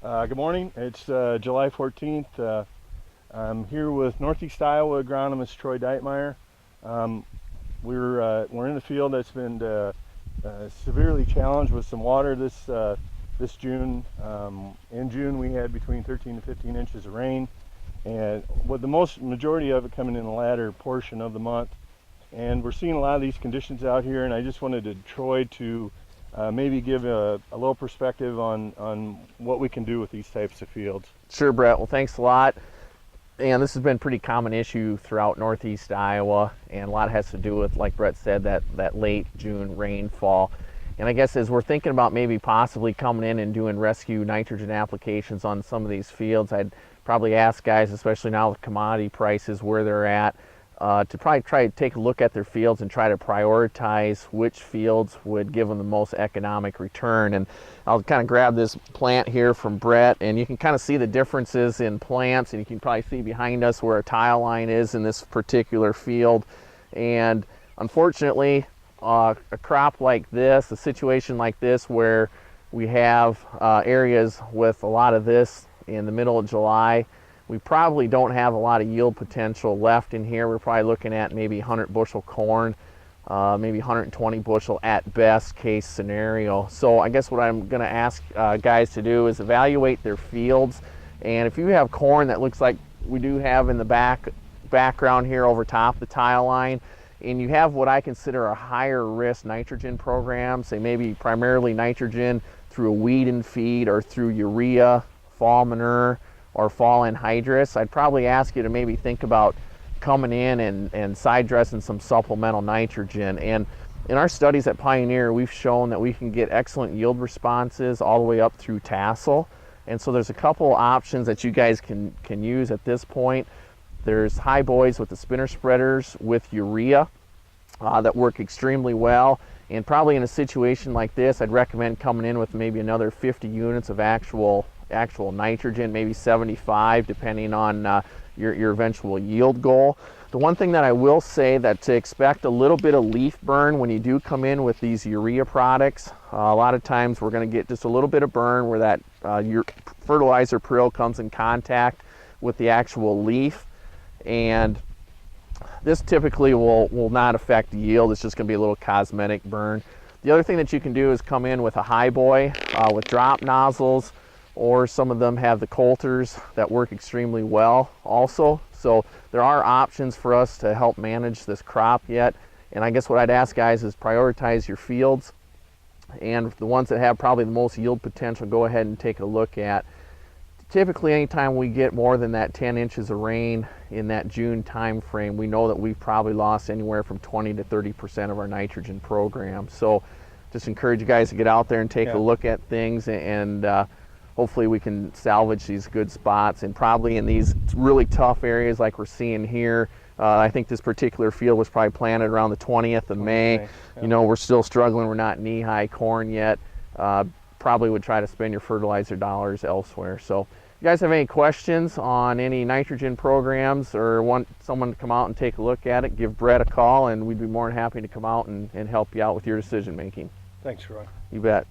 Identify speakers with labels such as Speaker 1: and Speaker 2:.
Speaker 1: Good morning. It's July 14th. I'm here with Northeast Iowa agronomist Troy Deitmeyer. We're in a field that's been severely challenged with some water this June. In June we had between 13 to 15 inches of rain, and with the majority of it coming in the latter portion of the month. And we're seeing a lot of these conditions out here, and I just wanted Troy to maybe give a little perspective on what we can do with these types of fields.
Speaker 2: Sure, Brett. Well, thanks a lot. And this has been a pretty common issue throughout Northeast Iowa, and a lot has to do with, like Brett said, that late June rainfall. And I guess as we're thinking about maybe possibly coming in and doing rescue nitrogen applications on some of these fields, I'd probably ask guys, especially now with commodity prices where they're at, to probably try to take a look at their fields and try to prioritize which fields would give them the most economic return. And I'll kind of grab this plant here from Brett, and you can kind of see the differences in plants, and you can probably see behind us where a tile line is in this particular field. And unfortunately, a crop like this, a situation like this where we have areas with a lot of this in the middle of July, we probably don't have a lot of yield potential left in here. We're probably looking at maybe 100 bushel corn, maybe 120 bushel at best case scenario. So I guess what I'm going to ask guys to do is evaluate their fields. And if you have corn that looks like we do have in the background here over top the tile line, and you have what I consider a higher risk nitrogen program, say maybe primarily nitrogen through a weed and feed or through urea, fall manure, or fall anhydrous, I'd probably ask you to maybe think about coming in and side dressing some supplemental nitrogen. And in our studies at Pioneer, we've shown that we can get excellent yield responses all the way up through tassel. And so there's a couple options that you guys can use at this point. There's high boys with the spinner spreaders with urea that work extremely well. And probably in a situation like this, I'd recommend coming in with maybe another 50 units of actual nitrogen, maybe 75 depending on your eventual yield goal. The one thing that I will say that to expect a little bit of leaf burn when you do come in with these urea products. A lot of times we're going to get just a little bit of burn where that your fertilizer prill comes in contact with the actual leaf, and this typically will not affect yield. It's just going to be a little cosmetic burn. The other thing that you can do is come in with a high boy with drop nozzles, or some of them have the coulters that work extremely well also. So there are options for us to help manage this crop yet. And I guess what I'd ask guys is prioritize your fields, and the ones that have probably the most yield potential, go ahead and take a look at. Typically anytime we get more than that 10 inches of rain in that June time frame, we know that we've probably lost anywhere from 20 to 30% of our nitrogen program. So just encourage you guys to get out there and take a look at things, and hopefully we can salvage these good spots. And probably in these really tough areas like we're seeing here, I think this particular field was probably planted around the 20th of May. Yep. You know, we're still struggling. We're not knee-high corn yet. Probably would try to spend your fertilizer dollars elsewhere. So if you guys have any questions on any nitrogen programs or want someone to come out and take a look at it, give Brett a call, and we'd be more than happy to come out and help you out with your decision making.
Speaker 1: Thanks, Troy.
Speaker 2: You bet.